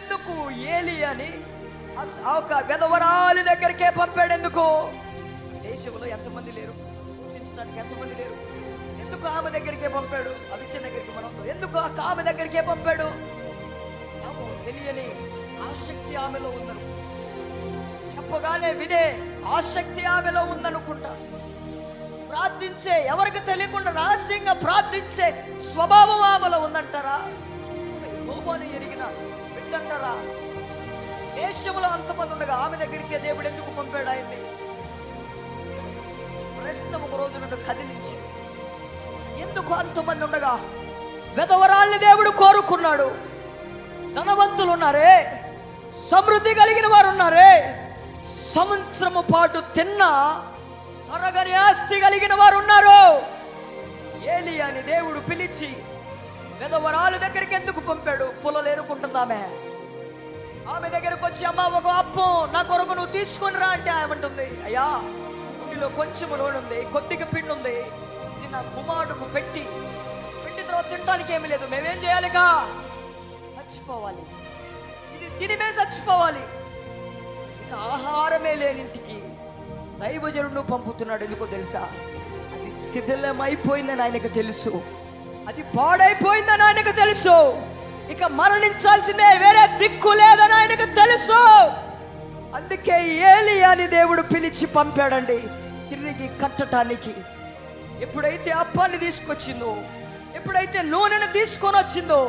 ఎందుకు ఏలియాని ఒక విధవరాలి దగ్గరికే పంపాడు? ఎందుకు? దేశంలో ఎంతమంది లేరు, పూజించడానికి ఎంతమంది లేరు? ఎందుకు ఆమె దగ్గరికే పంపాడు? అభిషేక్ దగ్గరికి మనం ఎందుకు ఆమె దగ్గరికే పంపాడు? తెలియని ఆసక్తి ఆమెలో ఉందను, చెప్పగానే వినే ఆసక్తి ఆమెలో ఉందనుకుంటా. ప్రార్థించే, ఎవరికి తెలియకుండా రహస్యంగా ప్రార్థించే స్వభావం ఆమెలో ఉందంటారా? యెహోవాను ఎరిగిన బిడ్డంటారా? దేశంలో అంతమంది ఉండగా ఆమె దగ్గరికే దేవుడు ఎందుకు పంపాడు ఆయన్ని? ప్రశ్న ఒక రోజు నుండి కదిలించి, ఎందుకు అంతమంది ఉండగా విధవరాల్ని దేవుడు కోరుకున్నాడు? ధనవంతులు ఉన్నారే, సమృద్ధి కలిగిన వారు ఉన్నారే, సంవత్సరము పాటు తిన్నా తరగని ఆస్తి కలిగిన వారు ఉన్నారు. ఏలియాని దేవుడు పిలిచి విధవరాలు దగ్గరికి ఎందుకు పంపాడు? పొలలు ఏరుకుంటుందామె. ఆమె దగ్గరకు వచ్చి, అమ్మ ఒక అప్పం నా కొరకు నువ్వు తీసుకొని రా అంటే ఏమంటుంది? అయ్యా, ఇందులో కొంచెము నూనె ఉంది, కొద్దిగా పిండి ఉంది, ఇది నా కుమారుడుకు పెట్టిన తర్వాత తినడానికి ఏమీ లేదు, మేమేం చేయాలిగా? చచ్చిపోవాలి, ఇది తిని మేము చచ్చిపోవాలి. ఇక ఆహారమే లేనింటికి దైవజనుడు పంపుతున్నాడు. ఎందుకో తెలుసా? అది శిథిలమైపోయిందని ఆయనకు తెలుసు, అది పాడైపోయిందని ఆయనకు తెలుసు, ఇక మరణించాల్సిందే, వేరే దిక్కు లేదని ఆయనకు తెలుసు. అందుకే ఏలియాని దేవుడు పిలిచి పంపాడండి, తిరిగి కట్టడానికి. ఎప్పుడైతే అప్పాన్ని తీసుకొచ్చిందో, ఎప్పుడైతే నూనెను తీసుకొని వచ్చిందో,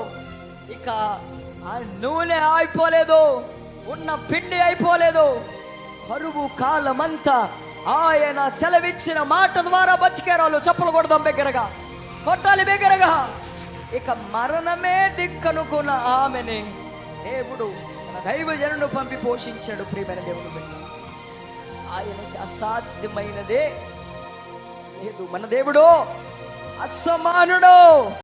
ఇక ఆ నూనె అయిపోలేదు, ఉన్న పిండి అయిపోలేదు. కరువు కాలమంతా ఆయన సెలవిచ్చిన మాట ద్వారా బతికేరాలు. చప్పలు కొడదాం బిగ్గరగా, కొట్టాలి బిగ్గరగా. ఇక మరణమే దిక్కనుకున్న ఆమెని దేవుడు తన దైవజనుడు పంపి పోషించాడు. ప్రియమైన దేవుడు బిడ్డ, ఆయనకి అసాధ్యమైనదే లేదు. మన దేవుడు అసమానుడు.